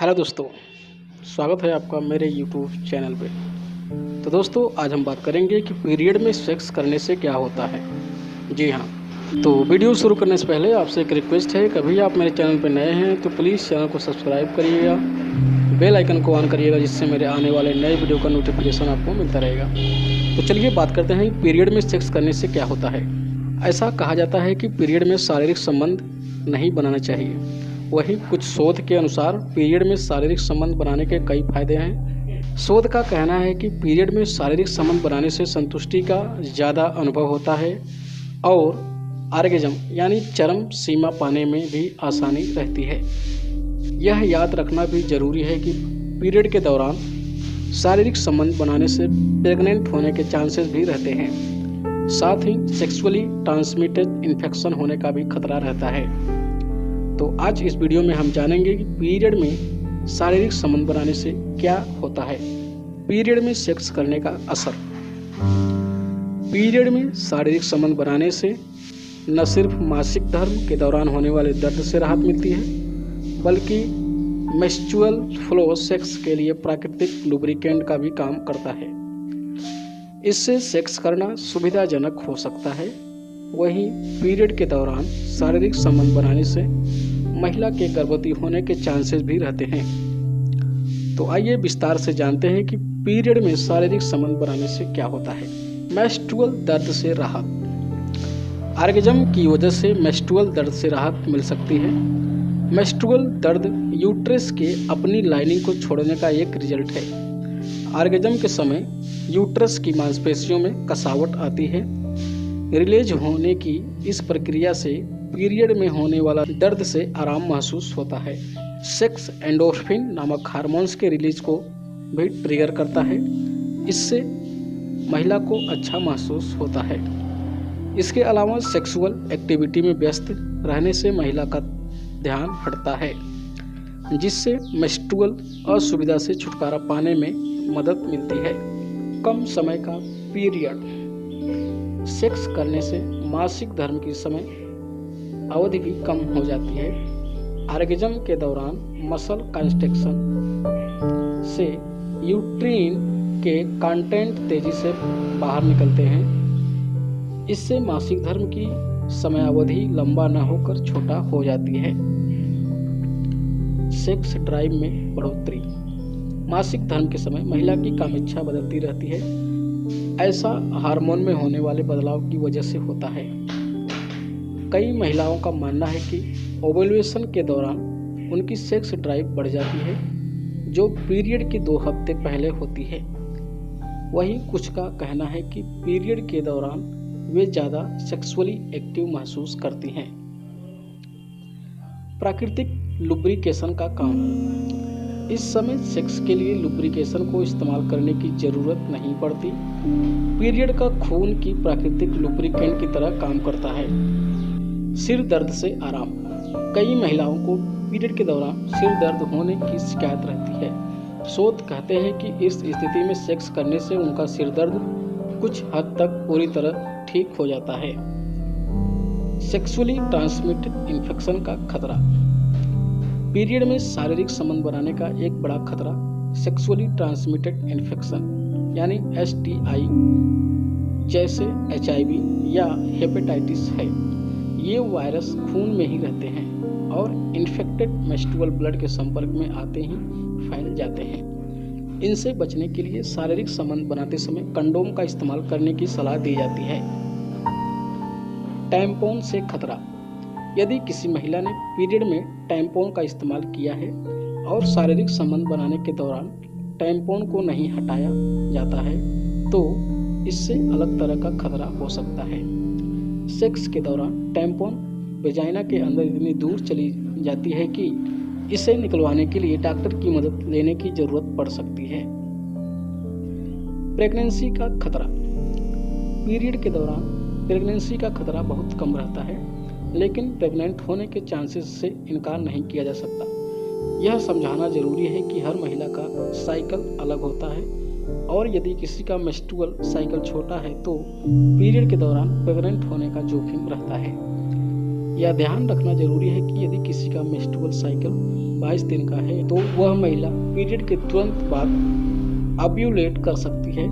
Hello दोस्तों, स्वागत है आपका मेरे यूट्यूब चैनल पे। तो दोस्तों, आज हम बात करेंगे कि पीरियड में सेक्स करने से क्या होता है। जी हाँ, तो वीडियो शुरू करने से पहले आपसे एक रिक्वेस्ट है, कभी आप मेरे चैनल पर नए हैं तो प्लीज़ चैनल को सब्सक्राइब करिएगा, बेल आइकन को ऑन करिएगा, जिससे मेरे आने वाले नए वीडियो का नोटिफिकेशन आपको मिलता रहेगा। तो चलिए बात करते हैं पीरियड में सेक्स करने से क्या होता है। ऐसा कहा जाता है कि पीरियड में शारीरिक संबंध नहीं बनाना चाहिए। वहीं कुछ शोध के अनुसार पीरियड में शारीरिक संबंध बनाने के कई फायदे हैं। शोध का कहना है कि पीरियड में शारीरिक संबंध बनाने से संतुष्टि का ज़्यादा अनुभव होता है और ऑर्गेज्म यानी चरम सीमा पाने में भी आसानी रहती है। यह याद रखना भी जरूरी है कि पीरियड के दौरान शारीरिक संबंध बनाने से प्रेग्नेंट होने के चांसेस भी रहते हैं। साथ ही सेक्सुअली ट्रांसमिटेड इन्फेक्शन होने का भी खतरा रहता है। तो आज इस वीडियो में हम जानेंगे कि पीरियड में शारीरिक संबंध बनाने से क्या होता है। पीरियड में सेक्स करने का असर। पीरियड में शारीरिक संबंध बनाने से न सिर्फ मासिक धर्म के दौरान होने वाले दर्द से राहत मिलती है, बल्कि मेंस्ट्रुअल फ्लो सेक्स के लिए प्राकृतिक लुब्रिकेंट का भी काम करता है। इससे सेक्स करना सुविधाजनक हो सकता है। वहीं पीरियड के दौरान शारीरिक संबंध बनाने से महिला के गर्भवती होने के चांसेस भी रहते हैं। तो आइए विस्तार से जानते हैं कि पीरियड में शारीरिक संबंध बनाने से क्या होता है। मेंस्ट्रुअल दर्द से राहत। ऑर्गेज्म की वजह से मेंस्ट्रुअल दर्द से राहत मिल सकती है। मेंस्ट्रुअल दर्द यूट्रस के अपनी लाइनिंग को छोड़ने का एक रिजल्ट है। ऑर्गेज्म के समय यूट्रस की मांसपेशियों में कसावट आती है। रिलीज होने की इस प्रक्रिया से पीरियड में होने वाला दर्द से आराम महसूस होता है। सेक्स एंडोर्फिन नामक हार्मोन्स के रिलीज को भी ट्रिगर करता है। इससे महिला को अच्छा महसूस होता है। इसके अलावा सेक्सुअल एक्टिविटी में व्यस्त रहने से महिला का ध्यान हटता है, जिससे मेंस्ट्रुअल असुविधा से छुटकारा पाने में मदद मिलती है। कम समय का पीरियड। सेक्स करने से मासिक धर्म की समय अवधि भी कम हो जाती है। ऑर्गेज्म के दौरान मसल कंस्ट्रक्शन से यूट्रीन के कंटेंट तेजी से बाहर निकलते हैं। इससे मासिक धर्म की समयावधि लंबा न होकर छोटा हो जाती है। सेक्स ड्राइव में बढ़ोतरी। मासिक धर्म के समय महिला की कामेच्छा बदलती रहती है। ऐसा हार्मोन में होने वाले बदलाव की वजह से होता है। कई महिलाओं का मानना है कि ओवुलेशन के दौरान उनकी सेक्स ड्राइव बढ़ जाती है, जो पीरियड के 2 हफ्ते पहले होती है। वहीं कुछ का कहना है कि पीरियड के दौरान वे ज़्यादा सेक्सुअली एक्टिव महसूस करती हैं। प्राकृतिक लुब्रिकेशन का काम। इस समय सेक्स के लिए लुब्रिकेशन को इस्तेमाल करने की ज़रूरत नहीं पड़ती। पीरियड का खून की प्राकृतिक लुब्रिकेंट की तरह काम करता है। सिर दर्द से आराम। कई महिलाओं को पीरियड के दौरान सिर दर्द होने की शिकायत रहती है। शोध कहते हैं कि इस स्थिति में सेक्स करने से उनका सिर दर्द कुछ हद तक पूरी तरह ठीक हो जाता है। सेक्सुअली ट्रांसमिटेड इन्फेक्शन का खतरा। पीरियड में शारीरिक संबंध बनाने का एक बड़ा खतरा सेक्सुअली ट्रांसमिटेड इन्फेक्शन यानी STI जैसे HIV या हेपेटाइटिस है। ये वायरस खून में ही रहते हैं और इन्फेक्टेड मेंस्ट्रुअल ब्लड के संपर्क में आते ही फैल जाते हैं। इनसे बचने के लिए शारीरिक संबंध बनाते समय कंडोम का इस्तेमाल करने की सलाह दी जाती है। टैम्पॉन से खतरा। यदि किसी महिला ने पीरियड में टैम्पॉन का इस्तेमाल किया है और शारीरिक संबंध बनाने के दौरान टैम्पॉन को नहीं हटाया जाता है, तो इससे अलग तरह का खतरा हो सकता है। सेक्स के दौरान टैम्पॉन वेजाइना के अंदर इतनी दूर चली जाती है कि इसे निकलवाने के लिए डॉक्टर की मदद लेने की जरूरत पड़ सकती है। प्रेगनेंसी का खतरा। पीरियड के दौरान प्रेगनेंसी का खतरा बहुत कम रहता है, लेकिन प्रेग्नेंट होने के चांसेस से इनकार नहीं किया जा सकता। यह समझाना जरूरी है कि हर महिला का साइकिल अलग होता है और यदि किसी का मेंस्ट्रुअल साइकिल छोटा है तो पीरियड के दौरान प्रेग्नेंट होने का जोखिम रहता है। यह ध्यान रखना जरूरी है कि यदि किसी का मेंस्ट्रुअल साइकिल 22 दिन का है तो वह महिला पीरियड के तुरंत बाद ओव्यूलेट कर सकती है।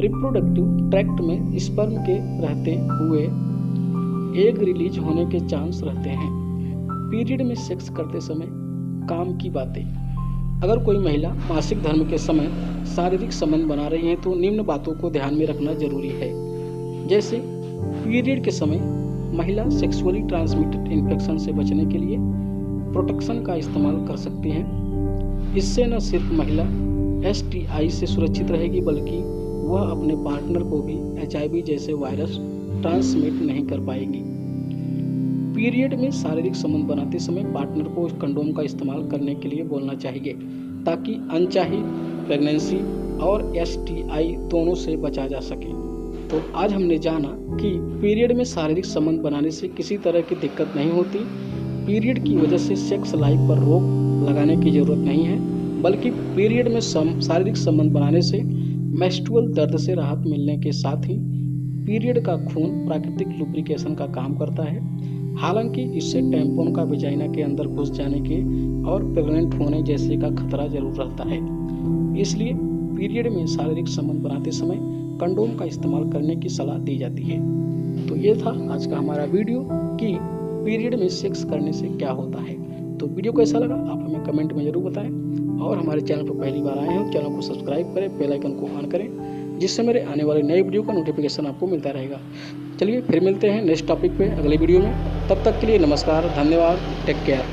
रिप्रोडक्टिव ट्रैक्ट में स्पर्म के रहते हुए एग रिलीज होने के चांस रहते हैं। पीरियड में सेक्स करते समय काम की बातें। अगर कोई महिला मासिक धर्म के समय शारीरिक संबंध बना रही है तो निम्न बातों को ध्यान में रखना जरूरी है। जैसे पीरियड के समय महिला सेक्सुअली ट्रांसमिटेड इन्फेक्शन से बचने के लिए प्रोटेक्शन का इस्तेमाल कर सकती हैं। इससे न सिर्फ महिला STI से सुरक्षित रहेगी बल्कि वह अपने पार्टनर को भी HIV जैसे वायरस ट्रांसमिट नहीं कर पाएगी। पीरियड में शारीरिक संबंध बनाते समय पार्टनर को कंडोम का इस्तेमाल करने के लिए बोलना चाहिए ताकि अनचाही प्रेगनेंसी और STI दोनों से बचा जा सके। तो आज हमने जाना कि पीरियड में शारीरिक संबंध बनाने से किसी तरह की दिक्कत नहीं होती। पीरियड की वजह से सेक्स लाइफ पर रोक लगाने की जरूरत नहीं है, बल्कि पीरियड में शारीरिक संबंध बनाने से मेंस्ट्रुअल दर्द से राहत मिलने के साथ ही पीरियड का खून प्राकृतिक लुब्रिकेशन का काम करता है। हालांकि इससे टैम्पोन का वेजाइना के अंदर घुस जाने के और प्रेग्नेंट होने जैसे का खतरा जरूर रहता है। इसलिए पीरियड में शारीरिक संबंध बनाते समय कंडोम का इस्तेमाल करने की सलाह दी जाती है। तो ये था आज का हमारा वीडियो कि पीरियड में सेक्स करने से क्या होता है। तो वीडियो कैसा लगा आप हमें कमेंट में जरूर बताएं और हमारे चैनल पर पहली बार आए हैं चैनल को सब्सक्राइब करें, बेल आइकन को ऑन करें जिससे मेरे आने वाले नए वीडियो का नोटिफिकेशन आपको मिलता रहेगा। चलिए फिर मिलते हैं नेक्स्ट टॉपिक पे अगले वीडियो में। तब तक के लिए नमस्कार, धन्यवाद, टेक केयर।